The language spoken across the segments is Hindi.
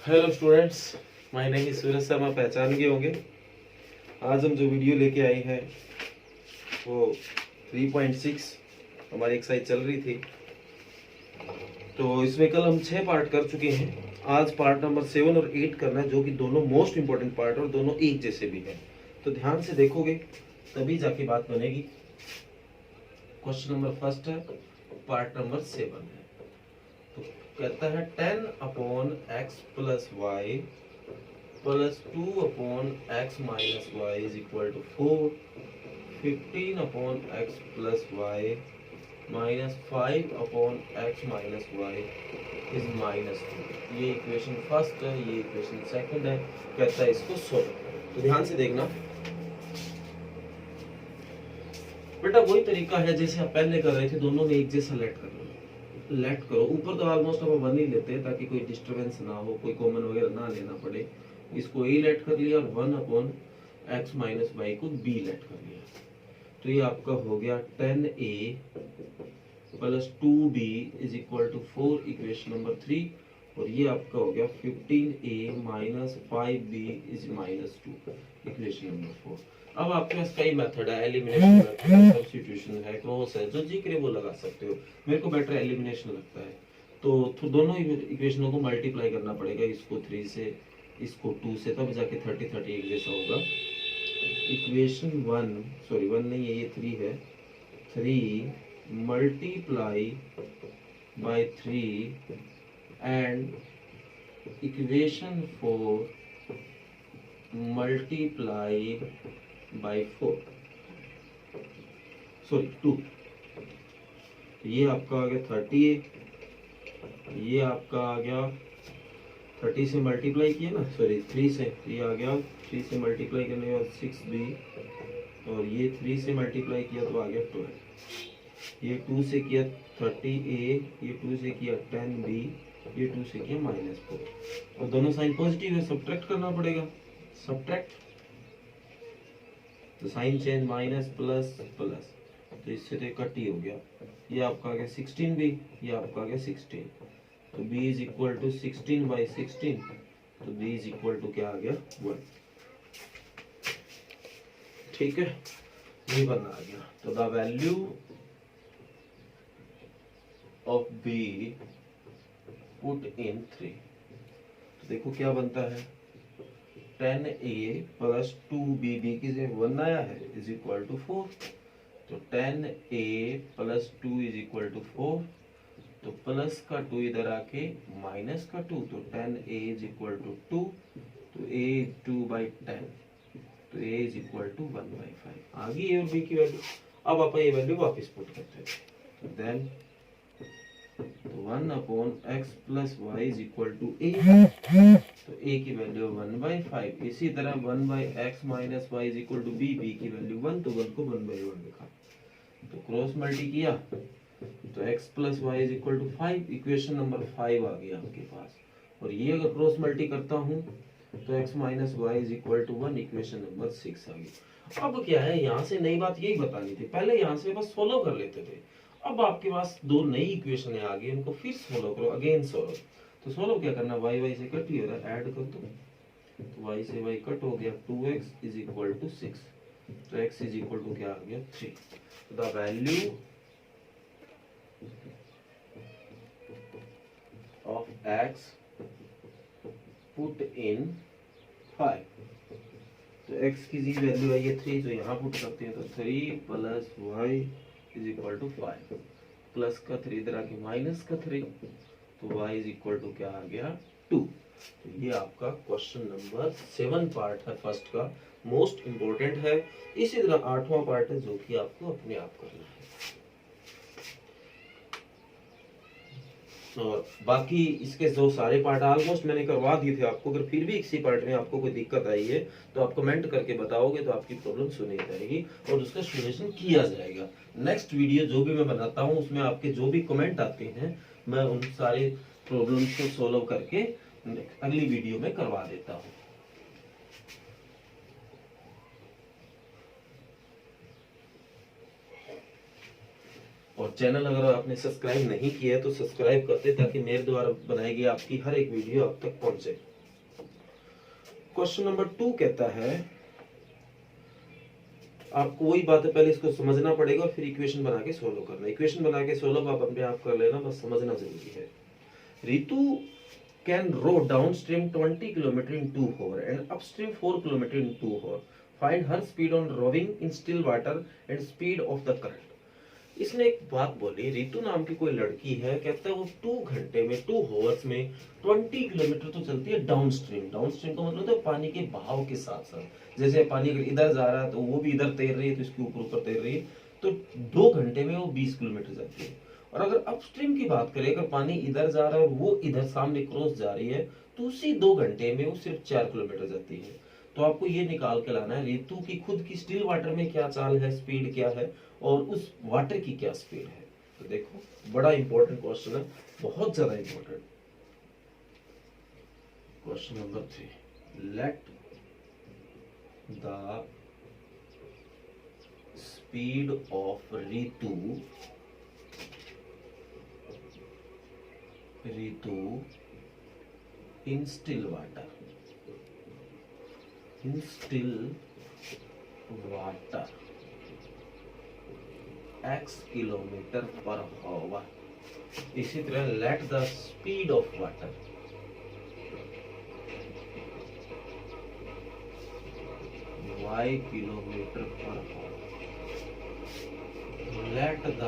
Hello students, my name is Suraj Sharma, पहचान गए होंगे। आज हम जो वीडियो लेके आए हैं वो 3.6 हमारी एक्सरसाइज चल रही थी। तो इसमें कल हम 6 पार्ट कर चुके हैं। आज पार्ट नंबर 7 और 8 करना है, जो कि दोनों मोस्ट इंपॉर्टेंट पार्ट और दोनों एक जैसे भी हैं। तो ध्यान से देखोगे तभी जाके बात बनेगी। क्वेश्चन नंबर फर्स्ट है, पार्ट नंबर 7 है। तो कहता है 10 upon X plus Y plus 2 upon X minus Y is equal to 4, 15 upon X plus Y minus 5 upon X minus Y is minus 2। ये इक्वेशन फर्स्ट है, ये इक्वेशन सेकंड है। कहता है इसको सोल्व करो। तो ध्यान से देखना बेटा, वही तरीका है जैसे आप पहले कर रहे थे, दोनों में एक जैसा लेट कर लो। लेट करो, ऊपर तो ऑलमोस्ट हम वन ही लेते हैं ताकि कोई डिस्टरबेंस ना हो, कोई कॉमन वगैरह ना लेना पड़े। इसको ए लेट कर लिया और 1 अपॉन एक्स माइनस वाई को बी लेट कर लिया। तो ये आपका हो गया 10a plus 2b is equal to 4, equation number 3। और ये आपका हो गया 15a minus 5b is minus 2, equation number 4। अब आपके पास कई मेथड है, एलिमिनेशन मेथड है, सब्स्टिट्यूशन है, क्रॉस है, जो जी करे वो लगा सकते हो। मेरे को बेटर एलिमिनेशन लगता है। तो दोनों इक्वेशनों को मल्टीप्लाई करना पड़ेगा, इसको 3 से, इसको 2 से, तब जाके 30 एक जैसा होगा। इक्वेशन 1 नहीं है, ये 3 है। 3 multiply by 3 and equation 4 multiply by 4, sorry 2। ये आपका आ गया 30 है, ये आपका आ गया 30 से मल्टीप्लाई किया ना, सॉरी 3 से, ये आ गया 3 से मल्टीप्लाई करने के बाद 6b, और ये 3 से मल्टीप्लाई किया तो आ गया 12। ये 2 से किया 30a, ये 2 से किया 10b, ये 2 से किया -4। और दोनों साइन पॉजिटिव है, सब्ट्रैक्ट करना पड़ेगा। सब्ट्रैक्ट, तो sign change, minus plus plus, तो इससे तो कट ही हो गया। ये आपका आ गया 16b, ये आपका आ गया 16। तो b is equal to 16 by 16, तो b इज इक्वल टू क्या आ गया 1। ठीक है, ये बनना आ गया। तो the value of b put in 3। तो देखो क्या बनता है, 10a प्लस 2bb की जगह 1 आया है इज इक्वल टू 4। तो 10a plus 2 is equal to 4, तो प्लस का 2 इधर आके माइनस का 2, तो 10a इज इक्वल टू 2, तो a 2/10, तो a इज इक्वल टू 1/5। आ गई a और b की वैल्यू। अब आप ये वैल्यू वापस पुट करते हैं, तो देन 1 अपॉन x plus Y is equal to a, तो a की वैल्यू 1/5। इसी तरह 1/x minus Y is equal to b, b की वैल्यू 1, तो 1 को 1/1 लिखा। तो क्रॉस मल्टी किया तो x plus Y is equal to 5, equation number 5 आ गया आपके पास। और ये अगर क्रॉस मल्टी करता हूँ तो x minus Y is equal to 1, equation number 6 आ गई। अब क्या है, यहाँ से नई बात यही बतानी थी, पहले यहाँ से बस सोल्व कर लेते थे। अब आपके पास दो नई इक्वेशन आ गई, उनको फिर सोल्व करो, अगेन सोल्व। तो सोल्व क्या करना, y y से कट ही हो रहा है, ऐड कर दो, तो y से y कट हो गया, 2x इज इक्वल टू 6, तो x इज इक्वल टू क्या आ गया 3। The value of x put in 5, तो x की जी वैल्यू आई है 3, तो यहाँ पुट करते हैं, तो 3 plus y is equal to 5, plus का 3 इधर आके माइनस का 3, तो y इज इक्वल टू क्या आ गया 2। तो ये आपका क्वेश्चन नंबर 7 पार्ट है, फर्स्ट का मोस्ट इंपोर्टेंट है। इसी तरह 8वां पार्ट है जो कि आपको अपने आप करना है। और बाकी इसके जो सारे पार्ट ऑलमोस्ट मैंने करवा दिए थे आपको। अगर फिर भी किसी पार्ट में आपको कोई दिक्कत आई है तो आप कमेंट करके बताओगे, तो आपकी प्रॉब्लम सुनी जाएगी और उसका सॉल्यूशन किया जाएगा। नेक्स्ट वीडियो जो भी मैं बनाता हूं उसमें आपके जो भी कमेंट आते हैं मैं उन सारे प्रॉब्लम्स को सोल्व करके अगली वीडियो में करवा देता हूँ। और चैनल अगर आपने सब्सक्राइब नहीं किया है तो सब्सक्राइब करते ताकि मेरे द्वारा बनाई गई आपकी हर एक वीडियो आप तक पहुंचे। क्वेश्चन नंबर 2 कहता है, आपको वही बात है, पहले इसको समझना पड़ेगा और फिर इक्वेशन बना के सोल्व करना। इक्वेशन बना के सोल्व आप अपने आप कर लेना, बस समझना जरूरी है। Ritu can row downstream 20 km in 2 hour and upstream 4 km in 2 hour. Find her speed on rowing in still water and speed of the current. इसने एक बात बोली, रितु नाम की कोई लड़की है, कहता है वो 2 घंटे में 2 hours में 20 किलोमीटर तो चलती है डाउनस्ट्रीम। डाउनस्ट्रीम का मतलब है पानी के बहाव के साथ साथ, जैसे पानी अगर इधर जा रहा है तो वो भी इधर तैर रही है, तो इसके ऊपर ऊपर तैर रही है, तो 2 घंटे में वो 20 किलोमीटर जाती है। और अगर अपस्ट्रीम की बात करें, अगर पानी इधर जा रहा है और वो इधर सामने क्रॉस जा रही है, तो उसी 2 घंटे में वो सिर्फ 4 किलोमीटर जाती है। तो आपको ये निकाल के लाना है रितु की खुद की स्टिल वाटर में क्या चाल है, स्पीड क्या है, और उस वाटर की क्या स्पीड है। तो देखो बड़ा इंपॉर्टेंट क्वेश्चन है, बहुत ज्यादा important. Question number 3, let the speed of Ritu in still water x kilometre per hour. इसी तरह let the speed of water y kilometre per our. Let the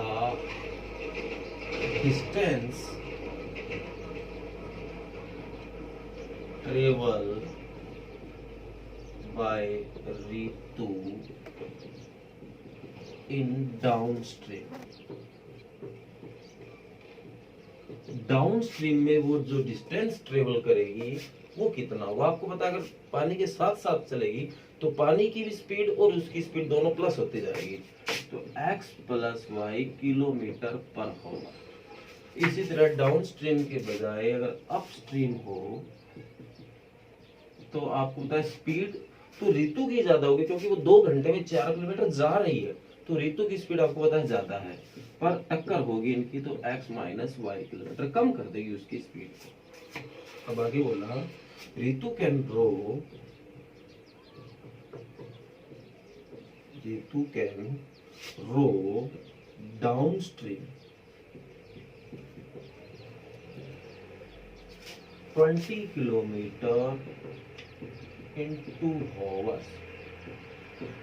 distance travel by Ritu in downstream। Downstream में वो जो डिस्टेंस ट्रेवल करेगी वो कितना, वो आपको पता, अगर पानी के साथ साथ चलेगी तो पानी की भी स्पीड और उसकी स्पीड दोनों प्लस होती जाएगी, तो x plus y kilometre per hour. इसी तरह डाउनस्ट्रीम के बजाय अगर अपस्ट्रीम हो तो आपको पता है स्पीड तो रितु की ज्यादा होगी, क्योंकि वो 2 घंटे में 4 किलोमीटर जा रही है, तो रितु की स्पीड आपको पता है ज्यादा है, पर टक्कर होगी इनकी, तो x माइनस वाई किलोमीटर कम कर देगी उसकी स्पीड को। अब आगे बोला, Ritu can row downstream 20 kilometre in 2 hours।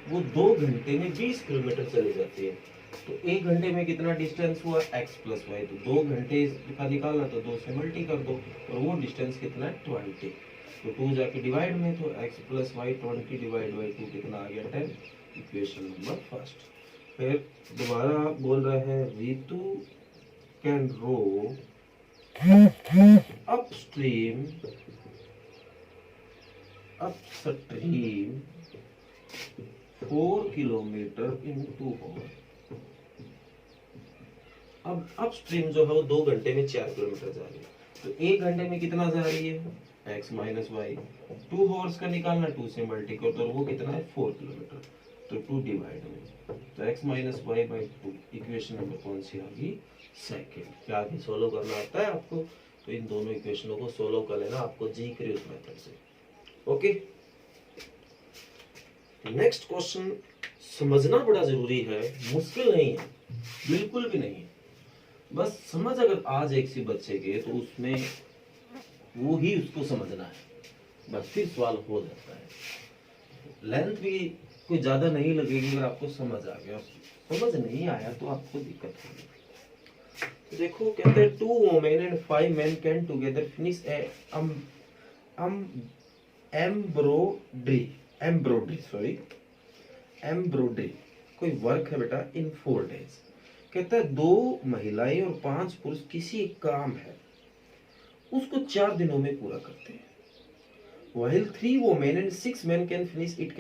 वो 2 घंटे में 20 किलोमीटर चली जाती है, तो 1 घंटे में कितना डिस्टेंस हुआ x प्लस वाई, तो 2 घंटे का निकालना तो 2 से मल्टी कर दो, और वो डिस्टेंस कितना है 20, तो 2 जाके डिवाइड में, तो x plus y 20 divide by 2 कितना आ गया 10। Equation number first. फिर दोबारा बोल रहे हैं, Ritu can row upstream 4 kilometre in 2 hours। अब अपस्ट्रीम जो है वो 2 घंटे में 4 किलोमीटर जा रही है, तो 1 घंटे में कितना जा रही है x माइनस वाई, 2 hours का निकालना 2 से मल्टी कर, तो वो कितना है 4 किलोमीटर, तो 2 डिवाइड में, तो x minus y by 2। Equation number कौन सी आ गई, सेकेंड। क्या आगे सोल्व करना आता है आपको, तो इन दोनों इक्वेशनों को सोल्व कर लेना, आपको जी करे उस मेथड से। ओके, नेक्स्ट क्वेश्चन समझना बड़ा जरूरी है, मुश्किल नहीं है, बिल्कुल भी नहीं है, बस समझ अगर आ जाए किसी बच्चे के, तो उसमें वो ही उसको समझना है, बस फिर सवाल हो जाता है। लेंथ भी कोई ज्यादा नहीं लगेगी अगर आपको समझ आ गया, समझ नहीं आया तो आपको दिक्कत होगी। देखो कहते हैं 2 women and 5 men can together finish a embroidery कोई वर्क है बेटा इन 4 days। कहता है 2 महिलाएं और 5 पुरुष किसी एक काम है उसको 4 दिनों में पूरा करते हैं। while 3 women and 6 men can finish it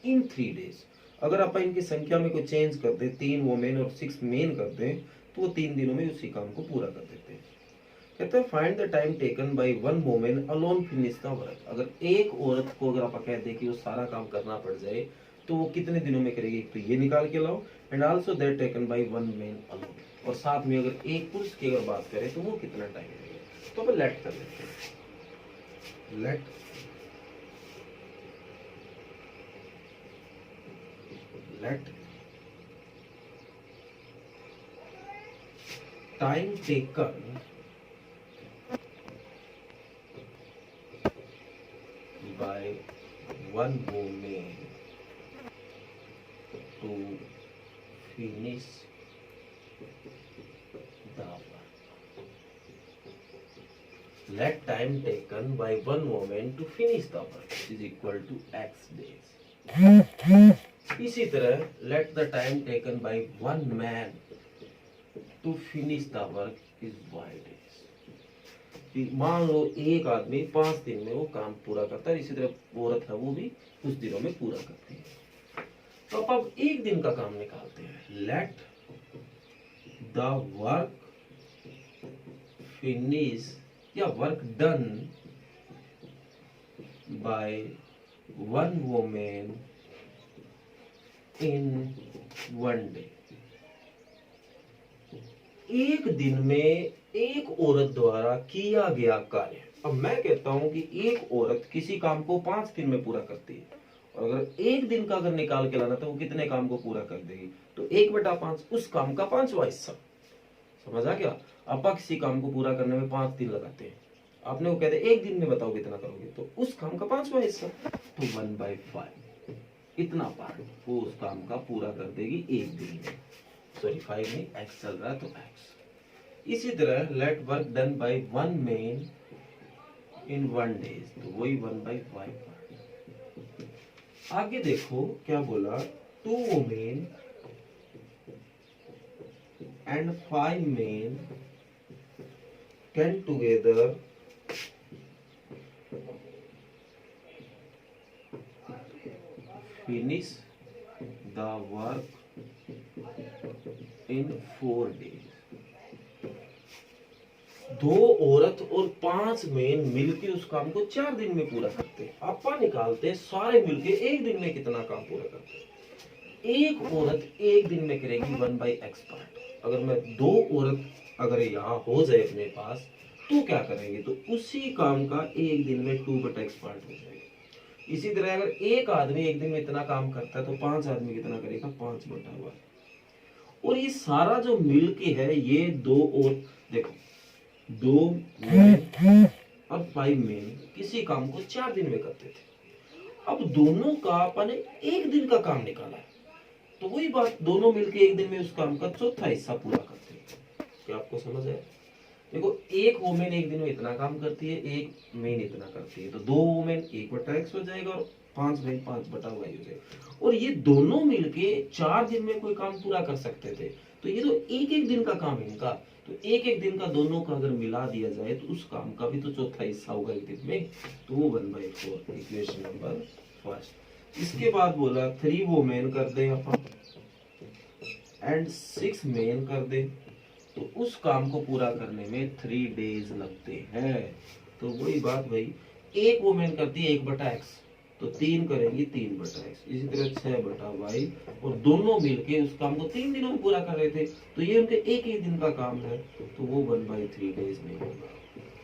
in 3 days। अगर आप इनकी संख्या में कोई चेंज कर दे, 3 वोमेन और 6 मेन कर दें, तो वो 3 दिनों में उसी काम को पूरा कर देते हैं। कहते हैं find the time taken by 1 women alone finish the work. अगर एक औरत को अगर आप कह दें कि वो सारा काम करना पड़ जाए तो वो कितने दिनों में करेगी, तो ये निकाल के लाओ, and also that taken by 1 man alone, और साथ में अगर एक पुरुष की अगर बात करें तो वो कितना टाइम लगेगा। तो अब लेट कर लेते हैं, let let time taken by one woman to finish the work. Let time taken by one woman to finish the work is equal to x days. इसी तरह let the time taken by one man to finish the work is y days. मान लो एक आदमी 5 दिन में वो काम पूरा करता है, इसी तरह औरत है वो भी कुछ दिनों में पूरा करती है। तो अब एक दिन का काम निकालते हैं। लेट द वर्क फिनिश या work done by one women in one day. एक दिन में एक औरत द्वारा किया गया कार्य। अब मैं कहता हूं कि एक औरत किसी काम को 5 दिन में पूरा करती है, और अगर एक दिन का अगर निकाल के लाना तो वो कितने काम को पूरा कर देगी? तो 1/5 उस काम का 5वां हिस्सा। समझ आ गया? आप किसी काम को पूरा करने में 5 दिन लगाते हैं, आपने वो कहते एक दिन में बताओ कितना करोगे, तो उस काम का 5वां हिस्सा तो 1/5 इतना पार्ट वो उस काम का पूरा कर देगी एक दिन में। सॉरी 5 में x चल रहा है तो x। इसी तरह let work done by one man in one days, तो वही 1/5 पार्ट। आगे देखो क्या बोला, 2 women and 5 men can together finish the work in 4 days. 2 औरत और 5 मेन मिलके उस काम को 4 दिन में पूरा करते हैं। आपा निकालते हैं सारे मिलके एक दिन में कितना काम पूरा करते हैं। एक औरत एक दिन में करेगी 1/x पार्ट। अगर मैं 2 औरत अगर यहाँ हो जाए अपने पास तो क्या करेंगे, तो उसी काम का एक दिन में 2/x पार्ट हो जाएगा। इसी तरह अगर एक आदमी एक दिन में इतना काम करता है तो 5 आदमी कितना करेगा, 5/1। और ये सारा जो मिलके है ये 2 और देखो 2 मेन और 5 मेन किसी काम को 4 दिन में करते थे। अब दोनों का अपन ने एक दिन का काम निकाला है, तो वही बात दोनों मिलके एक दिन में उस काम का 4था हिस्सा पूरा करते हैं। क्या आपको समझ है? देखो एक वुमेन एक दिन में इतना काम करती है, एक मेन इतना करती है, तो 2 वुमेन 1/x हो जाएगा और 5 मेन 5/y हो जाएगा। और ये दोनों मिलके 4 दिन में कोई काम पूरा कर सकते थे, तो ये तो एक एक दिन का काम है इनका, तो एक एक दिन का दोनों का अगर मिला दिया जाए तो उस काम का भी तो 4था हिस्सा होगा एक दिन में, तो वो 1/4 इक्वेशन नंबर फर्स्ट। इसके बाद बोला 3 वुमेन कर दे अपन एंड 6 मेन कर दे, तो उस काम को पूरा करने में 3 डेज लगते हैं। तो वही बात भाई, एक वुमेन करती है 1/x, तो 3 करेंगी 3/x, इसी तरह 6/y, और दोनों मिलके उस काम को 3 दिनों में पूरा कर रहे थे, तो ये उनके एक ही दिन का काम है, तो वो 1/3 डेज में होगा।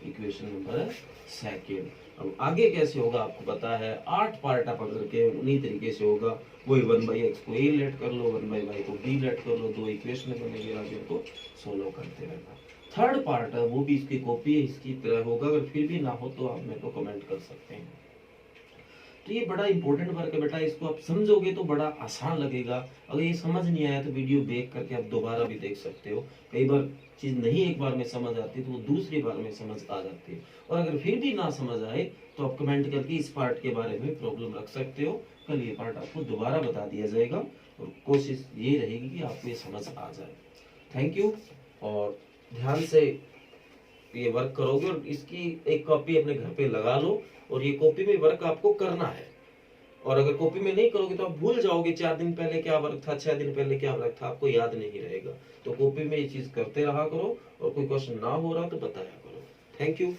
Equation number second. अब आगे कैसे होगा आपको पता है, 8 पार्ट आप अगर के उन्हीं तरीके से होगा, वही 1/x को a लेट कर लो, 1/y को b लेट कर लो, 2 इक्वेशन बनेगी, आगे को सोल्व करते रहना। थर्ड पार्ट है वो भी इसकी कॉपी है, इसकी तरह होगा, अगर फिर भी ना हो तो आप मेरे को कमेंट कर सकते हैं। तो ये बड़ा इंपॉर्टेंट वर्क है बेटा, इसको आप समझोगे तो बड़ा आसान लगेगा। अगर ये समझ नहीं आया तो वीडियो बैक करके आप दोबारा भी देख सकते हो। कई बार चीज नहीं एक बार में समझ आती तो वो दूसरी बार में समझ आ जाती है, और अगर फिर भी ना समझ आए तो आप कमेंट करके इस पार्ट के बारे में प्रॉब्लम रख सकते हो। कल ये पार्ट आपको दोबारा बता दिया जाएगा, और कोशिश ये रहेगी कि आपको ये समझ आ जाए। थैंक यू, और ध्यान से ये वर्क करोगे, और इसकी एक कॉपी अपने घर पे लगा लो, और ये कॉपी में वर्क आपको करना है। और अगर कॉपी में नहीं करोगे तो आप भूल जाओगे 4 दिन पहले क्या वर्क था, 6 दिन पहले क्या वर्क था, आपको याद नहीं रहेगा। तो कॉपी में ये चीज करते रहा करो, और कोई क्वेश्चन ना हो रहा तो बताया करो। Thank you.